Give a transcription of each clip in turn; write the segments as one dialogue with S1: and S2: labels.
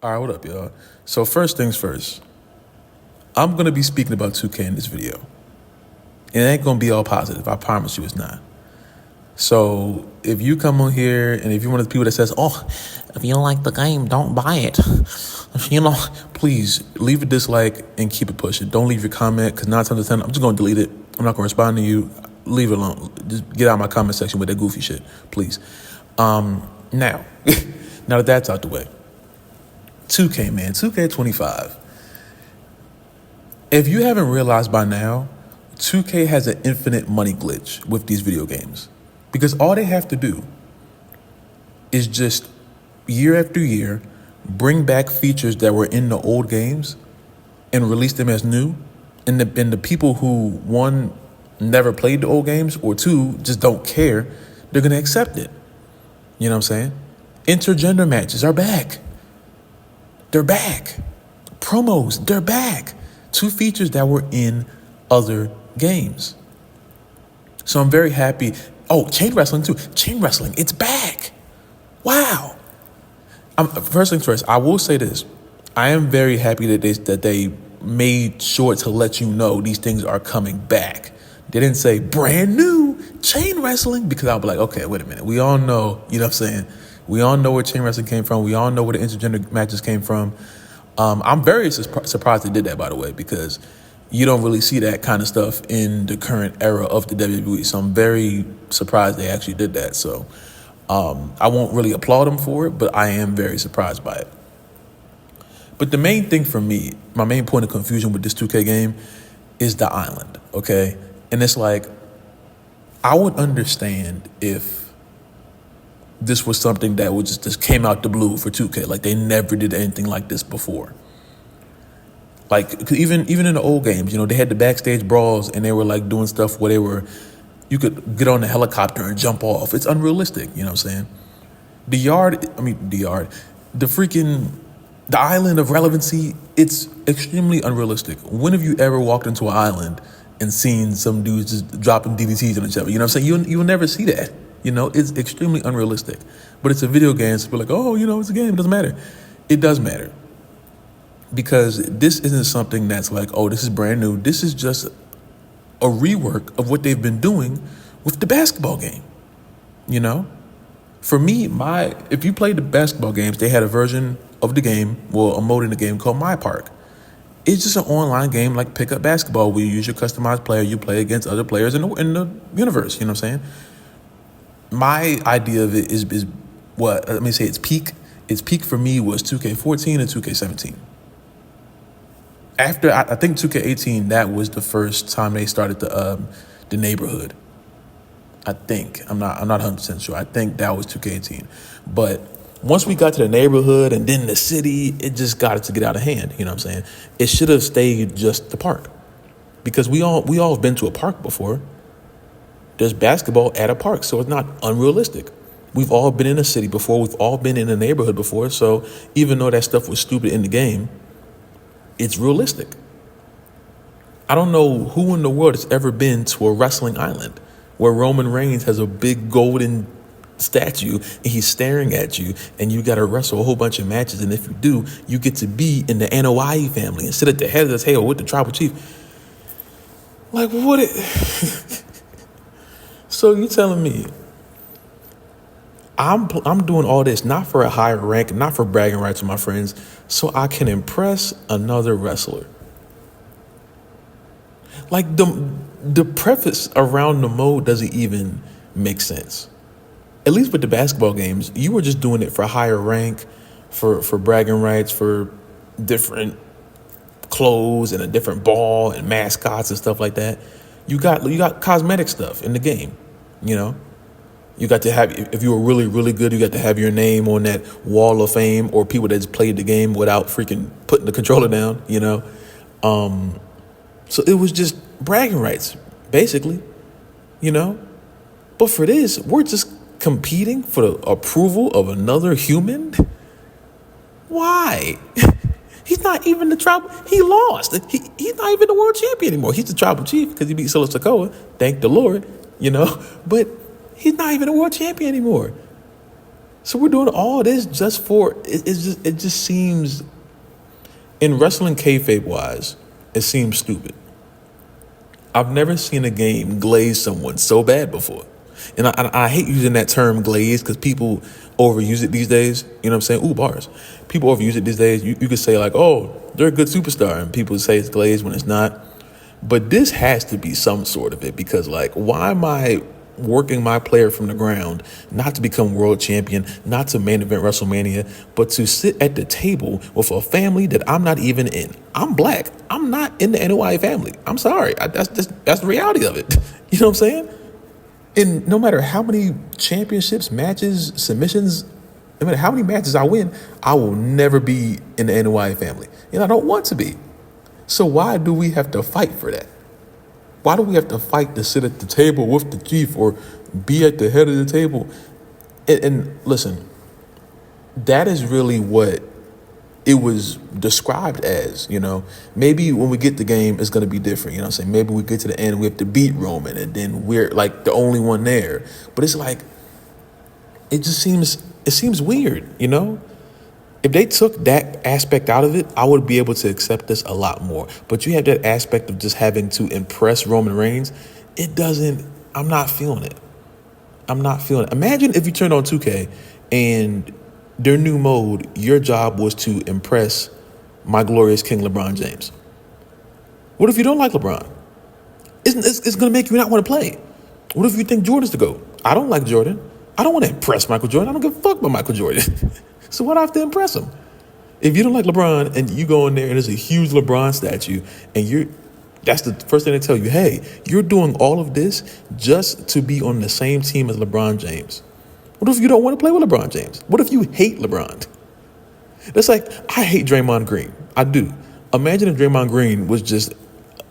S1: All right, what up, y'all? So first things first, I'm going to be speaking about 2K in this video. It ain't going to be all positive. I promise you it's not. So if you come on here and if you're one of the people that says, oh, if you don't like the game, don't buy it. Please leave a dislike and keep it pushing. Don't leave your comment because 9 times out of 10, I'm just going to delete it. I'm not going to respond to you. Leave it alone. Just get out of my comment section with that goofy shit, please. Now, now that that's out the way. 2K, man, 2K25. If you haven't realized by now, 2K has an infinite money glitch with these video games. Because all they have to do is just year after year bring back features that were in the old games and release them as new. And the people who, one, never played the old games, or two, just don't care, they're going to accept it. You know what I'm saying? Intergender matches are back. They're back. Promos, they're back. 2 features that were in other games. So I'm very happy. Oh, chain wrestling too. Chain wrestling, it's back. Wow. First things first, I will say this. I am very happy that they made sure to let you know these things are coming back. They didn't say brand new chain wrestling, because I'll be like, okay, wait a minute. We all know, you know what I'm saying? We all know where chain wrestling came from. We all know where the intergender matches came from. I'm very surprised they did that, by the way, because you don't really see that kind of stuff in the current era of the WWE. So I'm very surprised they actually did that. So I won't really applaud them for it, but I am very surprised by it. But the main thing for me, my main point of confusion with this 2K game is the island, okay? And it's like, I would understand if this was something that would just came out the blue for 2K. Like, they never did anything like this before. Like, even in the old games, you know, they had the backstage brawls and they were like doing stuff where you could get on the helicopter and jump off. It's unrealistic, you know what I'm saying? The island of relevancy, it's extremely unrealistic. When have you ever walked into an island and seen some dudes just dropping DDTs on each other? You know what I'm saying? You'll never see that. You know, it's extremely unrealistic. But it's a video game, so we're like, oh, you know, it's a game, it doesn't matter. It does matter. Because this isn't something that's like, oh, this is brand new. This is just a rework of what they've been doing with the basketball game. You know? For me, if you played the basketball games, they had a version of the game, well, a mode in the game called My Park. It's just an online game like pickup basketball where you use your customized player, you play against other players in the universe, you know what I'm saying? My idea of it is what, let me say its peak for me was 2K14 and 2K17. After, I think 2K18, that was the first time they started the neighborhood. I think, I'm not 100% sure. I think that was 2K18. But once we got to the neighborhood and then the city, it just got to get out of hand, you know what I'm saying? It should have stayed just the park. Because we all have been to a park before. There's basketball at a park, so it's not unrealistic. We've all been in a city before. We've all been in a neighborhood before. So even though that stuff was stupid in the game, it's realistic. I don't know who in the world has ever been to a wrestling island where Roman Reigns has a big golden statue and he's staring at you and you got to wrestle a whole bunch of matches. And if you do, you get to be in the Anoa'i family and sit at the head of the table with the tribal chief. Like, what? So you telling me I'm doing all this not for a higher rank, not for bragging rights with my friends, so I can impress another wrestler? Like, the preface around the mode doesn't even make sense. At least with the basketball games, you were just doing it for higher rank, for bragging rights, for different clothes and a different ball and mascots and stuff like that. You got cosmetic stuff in the game, you know? You got to have, if you were really, really good, you got to have your name on that wall of fame, or people that just played the game without freaking putting the controller down, you know? So it was just bragging rights, basically, you know? But for this, we're just competing for the approval of another human? Why? He's not even the tribal. He lost. He's not even the world champion anymore. He's the tribal chief because he beat Solo Sikoa. Thank the Lord, you know? But he's not even a world champion anymore. So we're doing all this just for it just seems, in wrestling kayfabe wise, it seems stupid. I've never seen a game glaze someone so bad before. And I hate using that term glaze because people overuse it these days. You know what I'm saying? Ooh, bars. People overuse it these days. You could say like, oh, they're a good superstar. And people say it's glazed when it's not. But this has to be some sort of it because, like, why am I working my player from the ground not to become world champion, not to main event WrestleMania, but to sit at the table with a family that I'm not even in? I'm black. I'm not in the NOI family. I'm sorry. That's the reality of it. You know what I'm saying? And no matter how many championships, matches, submissions, no matter how many matches I win, I will never be in the NOI family. And I don't want to be. So why do we have to fight for that? Why do we have to fight to sit at the table with the chief or be at the head of the table? And listen, that is really what it was described as, you know. Maybe when we get the game, it's going to be different, you know what I'm saying? Maybe we get to the end, we have to beat Roman, and then we're like the only one there. But it's like, it seems weird, you know? If they took that aspect out of it, I would be able to accept this a lot more. But you have that aspect of just having to impress Roman Reigns. I'm not feeling it. I'm not feeling it. Imagine if you turned on 2K and their new mode, your job was to impress my glorious King LeBron James. What if you don't like LeBron? It's going to make you not want to play. What if you think Jordan's the GOAT? I don't like Jordan. I don't want to impress Michael Jordan. I don't give a fuck about Michael Jordan. So why do I have to impress him? If you don't like LeBron and you go in there and there's a huge LeBron statue and that's the first thing they tell you, hey, you're doing all of this just to be on the same team as LeBron James. What if you don't want to play with LeBron James? What if you hate LeBron? That's like, I hate Draymond Green. I do. Imagine if Draymond Green was just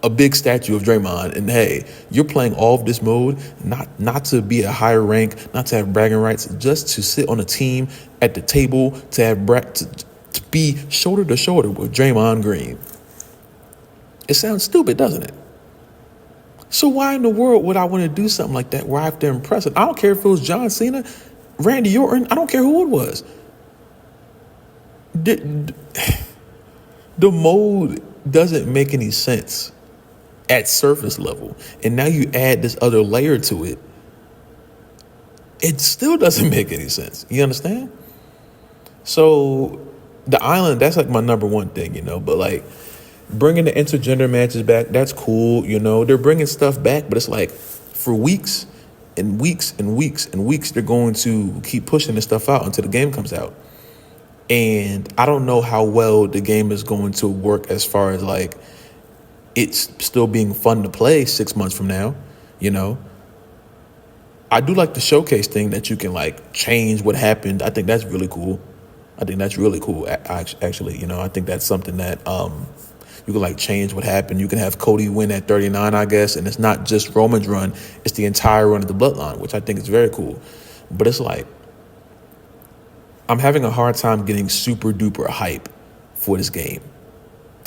S1: a big statue of Draymond, and hey, you're playing all of this mode, not to be a higher rank, not to have bragging rights, just to sit on a team at the table, to have to be shoulder to shoulder with Draymond Green. It sounds stupid, doesn't it? So why in the world would I want to do something like that where I have to impress it? I don't care if it was John Cena, Randy Orton, I don't care who it was. The mode doesn't make any sense at surface level. And now you add this other layer to it. It still doesn't make any sense. You understand? So the island, that's like my number one thing, you know, but like bringing the intergender matches back, that's cool. You know, they're bringing stuff back, but it's like for weeks and weeks and weeks and weeks, they're going to keep pushing this stuff out until the game comes out. And I don't know how well the game is going to work as far as like it's still being fun to play 6 months from now, you know. I do like the showcase thing that you can like change what happened. I think that's really cool. Actually, you know, I think that's something that you can like change what happened. You can have Cody win at 39, I guess, and it's not just Roman's run, it's the entire run of the bloodline, which I think is very cool. But it's like, I'm having a hard time getting super duper hype for this game.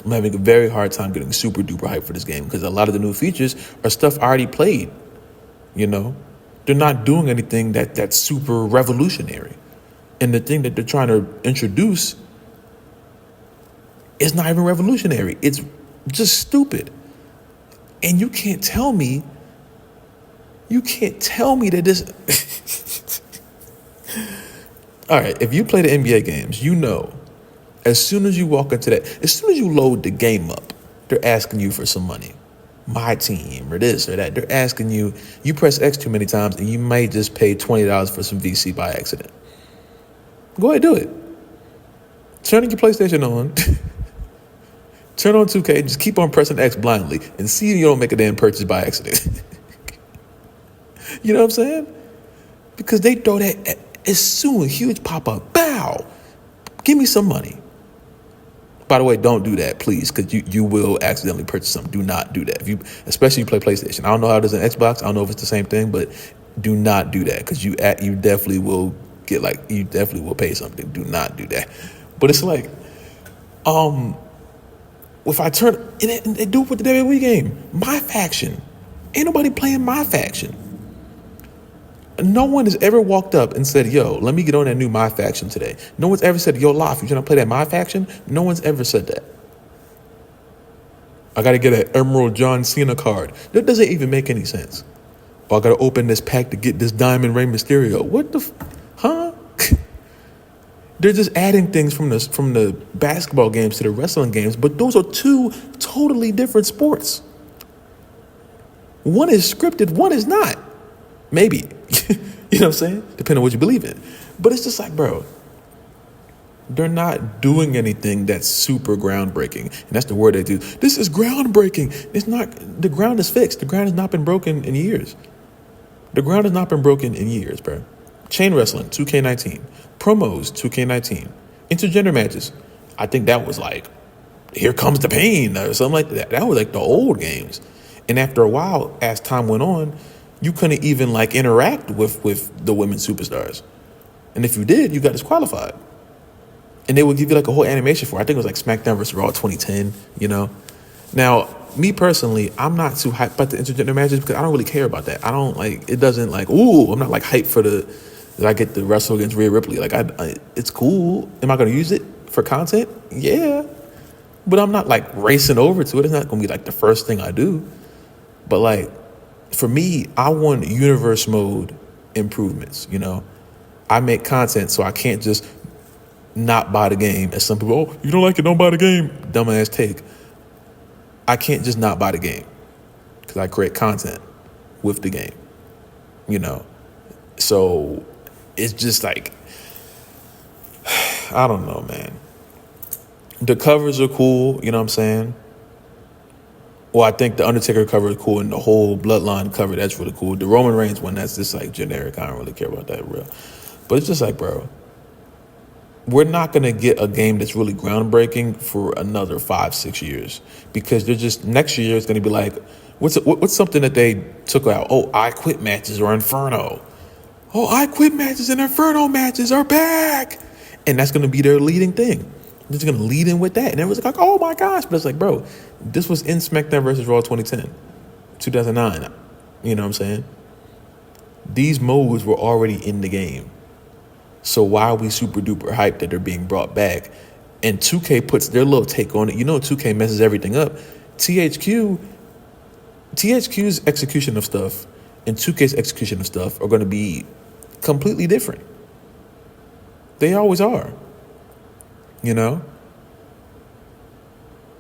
S1: I'm having a very hard time getting super duper hype for this game because a lot of the new features are stuff I already played, you know? They're not doing anything that's super revolutionary. And the thing that they're trying to introduce is not even revolutionary. It's just stupid. And you can't tell me that this... All right, if you play the NBA games, you know, as soon as you walk into that, as soon as you load the game up, they're asking you for some money. My team or this or that. They're asking you, you press X too many times and you might just pay $20 for some VC by accident. Go ahead, do it. Turn your PlayStation on. Turn on 2K, just keep on pressing X blindly and see if you don't make a damn purchase by accident. You know what I'm saying? Because they throw that as soon, huge pop-up, bow, give me some money. By the way, don't do that, please, because you will accidentally purchase something. Do not do that. Especially if you play PlayStation. I don't know how it is in Xbox. I don't know if it's the same thing, but do not do that because you definitely will you definitely will pay something. Do not do that. But it's like, if I turn, and they do it with the WWE game, my faction. Ain't nobody playing my faction. No one has ever walked up and said, yo, let me get on that new My Faction today. No one's ever said, yo, Laf, you trying to play that My Faction? No one's ever said that. I got to get an Emerald John Cena card. That doesn't even make any sense. Or I got to open this pack to get this Diamond Rey Mysterio. What the, huh? They're just adding things from the basketball games to the wrestling games, but those are two totally different sports. One is scripted, one is not. Maybe. You know what I'm saying? Depending on what you believe in. But it's just like, bro, they're not doing anything that's super groundbreaking. And that's the word they do. This is groundbreaking. It's not. The ground is fixed. The ground has not been broken in years. The ground has not been broken in years, bro. Chain wrestling, 2K19. Promos, 2K19. Intergender matches. I think that was like, Here Comes the Pain or something like that. That was like the old games. And after a while, as time went on, you couldn't even like interact with the women superstars. And if you did, you got disqualified. And they would give you like a whole animation for it. I think it was like SmackDown vs. Raw 2010, you know? Now, me personally, I'm not too hyped about the intergender matches because I don't really care about that. I don't like, it doesn't like, I'm not like hyped for that I get to wrestle against Rhea Ripley. Like, it's cool. Am I going to use it for content? Yeah. But I'm not like racing over to it. It's not going to be like the first thing I do. But like, for me, I want universe mode improvements, you know? I make content, so I can't just not buy the game. As some people, you don't like it, don't buy the game. Dumbass take. I can't just not buy the game because I create content with the game, you know? So it's just like, I don't know, man. The covers are cool, you know what I'm saying? Well, I think the Undertaker cover is cool, and the whole Bloodline cover, that's really cool. The Roman Reigns one, that's just like generic. I don't really care about that real. But it's just like, bro, we're not going to get a game that's really groundbreaking for another 5-6 years because they're just, next year it's going to be like, what's something that they took out? Oh, I Quit matches or Inferno. Oh, I Quit matches and Inferno matches are back. And that's going to be their leading thing. They're just going to lead in with that. And everyone's like, oh my gosh. But it's like, bro, this was in SmackDown vs. Raw 2009. You know what I'm saying? These modes were already in the game. So why are we super duper hyped that they're being brought back? And 2K puts their little take on it. You know, 2K messes everything up. THQ's execution of stuff and 2K's execution of stuff are going to be completely different. They always are. You know?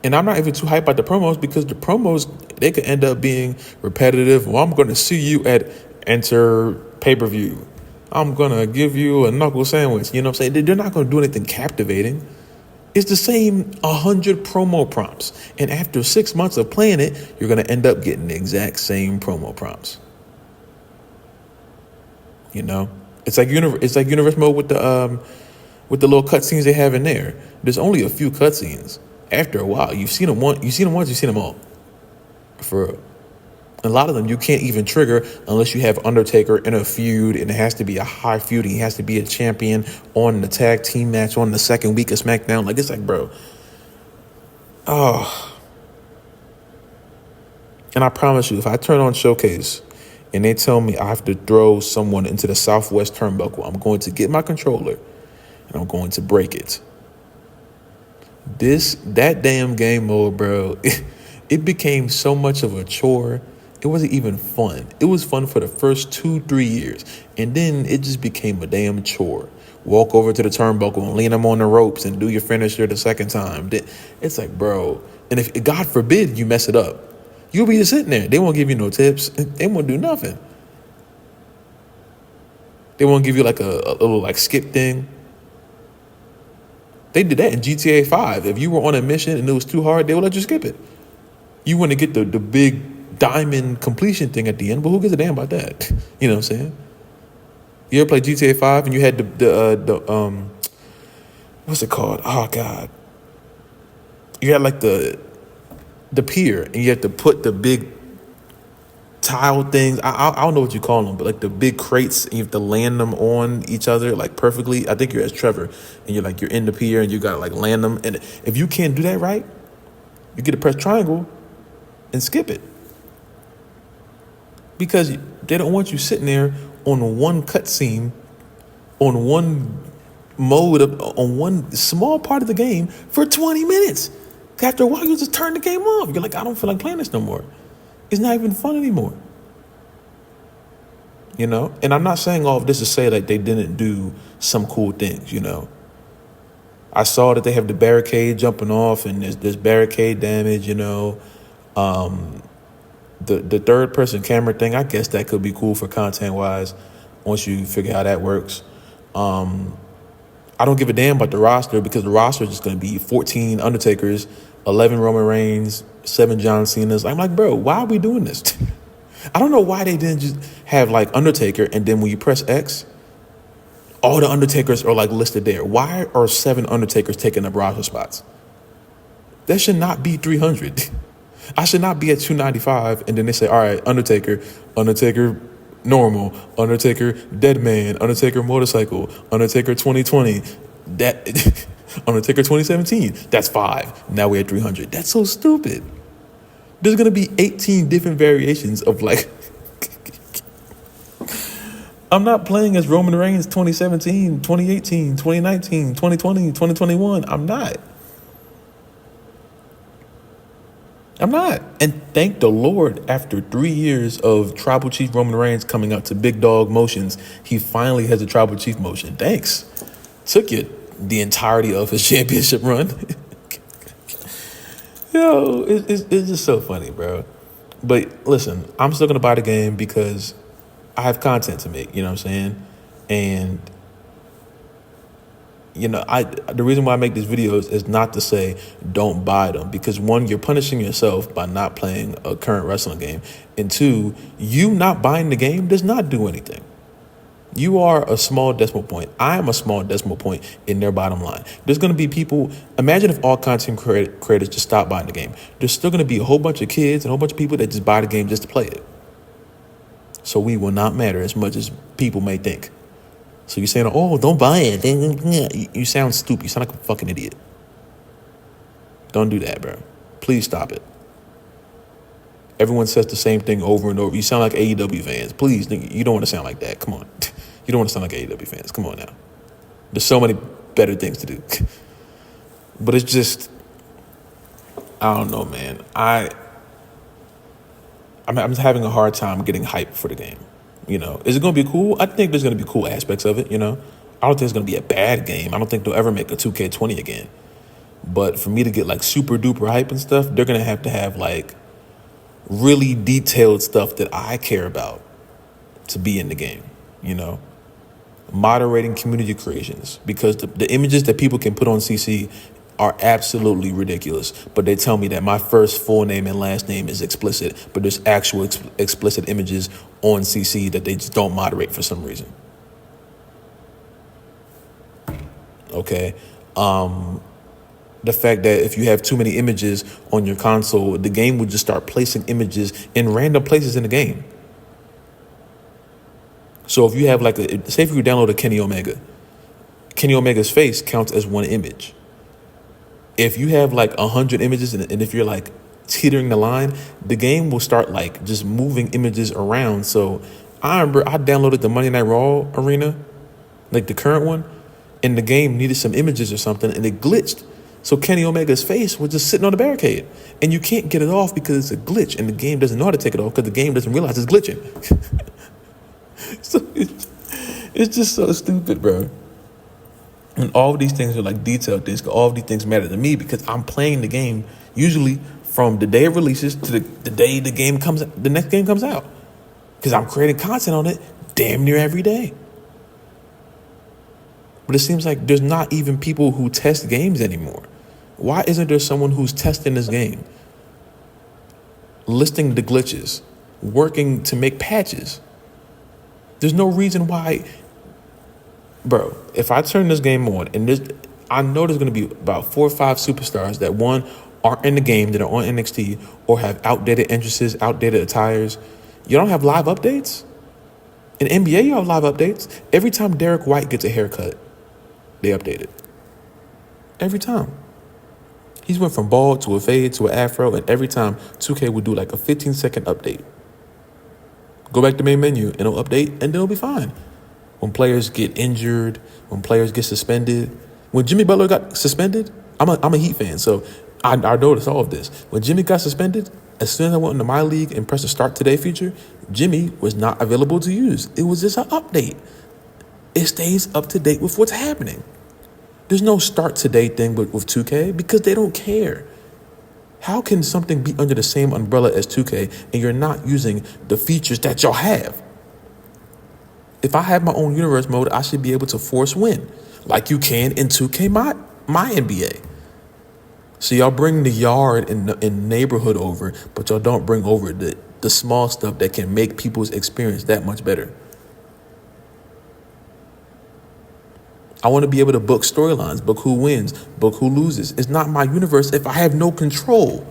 S1: And I'm not even too hyped about the promos because the promos, they could end up being repetitive. Well, I'm going to see you at Enter pay-per-view. I'm going to give you a knuckle sandwich. You know what I'm saying? They're not going to do anything captivating. It's the same 100 promo prompts. And after 6 months of playing it, you're going to end up getting the exact same promo prompts. You know? It's like universe mode with the little cutscenes they have in there. There's only a few cutscenes. After a while, you've seen them once, you've seen them all. For real. A lot of them you can't even trigger unless you have Undertaker in a feud, and it has to be a high feud, and he has to be a champion on the tag team match on the second week of SmackDown. Like, it's like, bro. Oh. And I promise you, if I turn on Showcase and they tell me I have to throw someone into the Southwest Turnbuckle, I'm going to get my controller and I'm going to break it. That damn game mode, bro, it became so much of a chore. It wasn't even fun. It was fun for the first 2-3 years. And then it just became a damn chore. Walk over to the turnbuckle and lean them on the ropes and do your finisher the second time. It's like, bro. And if, God forbid, you mess it up, you'll be just sitting there. They won't give you no tips. They won't do nothing. They won't give you like a little like skip thing. They did that in GTA 5. If you were on a mission and it was too hard, they would let you skip it. You want to get the big diamond completion thing at the end, but who gives a damn about that? You know what I'm saying? You ever play GTA 5 and you had the what's it called? Oh God. You had like the pier and you had to put the big tile things. I don't know what you call them, but like the big crates, and you have to land them on each other like perfectly. I think you're as Trevor, and you're in the pier and you gotta like land them. And if you can't do that right, you get to press triangle and skip it. Because they don't want you sitting there on one cutscene, on one on one small part of the game for 20 minutes. After a while, you just turn the game off. You're like, I don't feel like playing this no more. It's not even fun anymore. You know? And I'm not saying all of this to say like they didn't do some cool things, you know? I saw that they have the barricade jumping off and there's barricade damage, you know? The third person camera thing, I guess that could be cool for content wise once you figure how that works. I don't give a damn about the roster because the roster is just going to be 14 Undertakers, 11 Roman Reigns, 7 John Cena's. I'm like, bro, why are we doing this? I don't know why they didn't just have like Undertaker and then when you press X, all the Undertakers are like listed there. Why are 7 Undertakers taking up roster spots? That should not be 300. I should not be at 295 and then they say, all right, Undertaker normal, Undertaker dead man, Undertaker motorcycle, Undertaker 2020, that Undertaker 2017, that's 5. Now we're at 300. That's so stupid. There's gonna be 18 different variations of like I'm not playing as Roman Reigns 2017, 2018, 2019, 2020, 2021. I'm not. And thank the Lord, after 3 years of Tribal Chief Roman Reigns coming out to Big Dog motions, he finally has a Tribal Chief motion. Thanks. Took you the entirety of his championship run. Yo, it's just so funny, bro. But listen, I'm still going to buy the game because I have content to make, you know what I'm saying? And you know, the reason why I make these videos is not to say don't buy them, because one, you're punishing yourself by not playing a current wrestling game, and two, you not buying the game does not do anything. You are a small decimal point. I am a small decimal point in their bottom line. There's going to be people, imagine if all content creators just stop buying the game. There's still going to be a whole bunch of kids and a whole bunch of people that just buy the game just to play it. So we will not matter as much as people may think. So you're saying, oh, don't buy it. You sound stupid. You sound like a fucking idiot. Don't do that, bro. Please stop it. Everyone says the same thing over and over. You sound like AEW fans. Please, you don't want to sound like that. Come on. You don't want to sound like AEW fans. Come on now. There's so many better things to do. But it's just, I don't know, man. I'm just having a hard time getting hyped for the game. You know, is it going to be cool? I think there's going to be cool aspects of it, you know. I don't think it's going to be a bad game. I don't think they'll ever make a 2K20 again. But for me to get like super duper hype and stuff, they're going to have like really detailed stuff that I care about to be in the game, you know. Moderating community creations, because the images that people can put on CC are absolutely ridiculous, but they tell me that my first full name and last name is explicit, but there's actual explicit images on CC that they just don't moderate for some reason. Okay. The fact that if you have too many images on your console, the game will just start placing images in random places in the game. So if you have like say if you download a Kenny Omega's face counts as one image. If you have like 100 images and if you're like teetering the line, the game will start like just moving images around. So I remember I downloaded the Monday Night Raw arena, like the current one, and the game needed some images or something and it glitched. So Kenny Omega's face was just sitting on the barricade and you can't get it off because it's a glitch and the game doesn't know how to take it off because the game doesn't realize it's glitching. So it's just so stupid, bro. And all of these things are like detailed things. All of these things matter to me because I'm playing the game usually from the day it releases to the day the next game comes out. Because I'm creating content on it damn near every day. But it seems like there's not even people who test games anymore. Why isn't there someone who's testing this game? Listing the glitches, working to make patches. There's no reason why. Bro, if I turn this game on and I know there's going to be about 4 or 5 superstars that one aren't in the game, that are on NXT or have outdated entrances, outdated attires. You don't have live updates? In NBA, you have live updates. Every time Derek White gets a haircut, they update it. Every time. He's went from bald to a fade to an afro, and every time 2K would do like a 15-second update. Go back to main menu and it'll update and it'll be fine. When players get injured, when players get suspended, when Jimmy Butler got suspended, I'm a Heat fan, so I noticed all of this. When Jimmy got suspended, as soon as I went into my league and pressed the start today feature, Jimmy was not available to use. It was just an update. It stays up to date with what's happening. There's no start today thing with 2K because they don't care. How can something be under the same umbrella as 2K and you're not using the features that y'all have? If I have my own universe mode, I should be able to force win like you can in 2K my NBA. So y'all bring the yard and neighborhood over, but y'all don't bring over the small stuff that can make people's experience that much better. I want to be able to book storylines, book who wins, book who loses. It's not my universe if I have no control.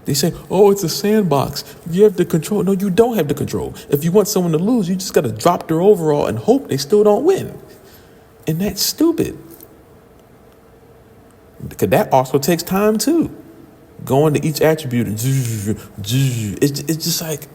S1: They say, oh, it's a sandbox. You have the control. No, you don't have the control. If you want someone to lose, you just got to drop their overall and hope they still don't win. And that's stupid. Because that also takes time too. Going to each attribute and it's just like,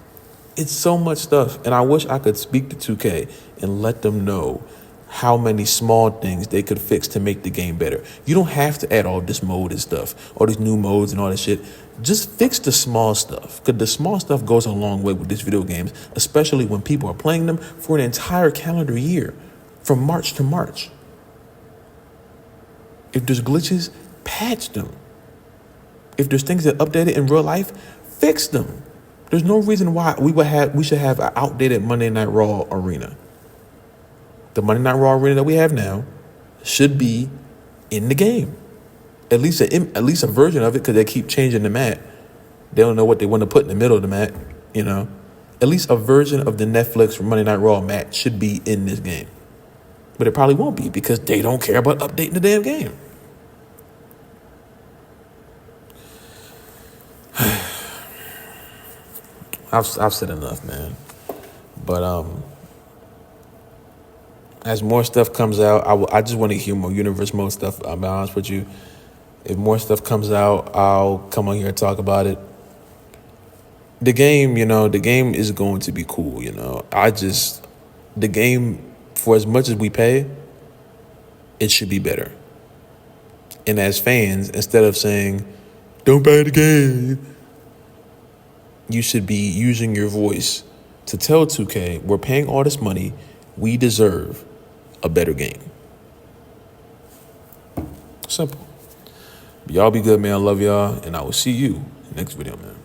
S1: it's so much stuff. And I wish I could speak to 2K and let them know how many small things they could fix to make the game better. You don't have to add all this mode and stuff, all these new modes and all this shit. Just fix the small stuff, because the small stuff goes a long way with these video games, especially when people are playing them for an entire calendar year, from March to March. If there's glitches, patch them. If there's things that updated in real life, fix them. There's no reason why we should have an outdated Monday Night Raw arena. The Monday Night Raw arena that we have now should be in the game. At least a version of it, because they keep changing the mat. They don't know what they want to put in the middle of the mat, you know. At least a version of the Netflix Monday Night Raw mat should be in this game. But it probably won't be because they don't care about updating the damn game. I've said enough, man. But as more stuff comes out, I just want to hear more universe mode stuff. I'll be honest with you. If more stuff comes out, I'll come on here and talk about it. The game, the game is going to be cool, the game, for as much as we pay, it should be better. And as fans, instead of saying, don't buy the game, you should be using your voice to tell 2K, we're paying all this money, we deserve a better game. Simple. Y'all be good, man. I love y'all, and I will see you in the next video, man.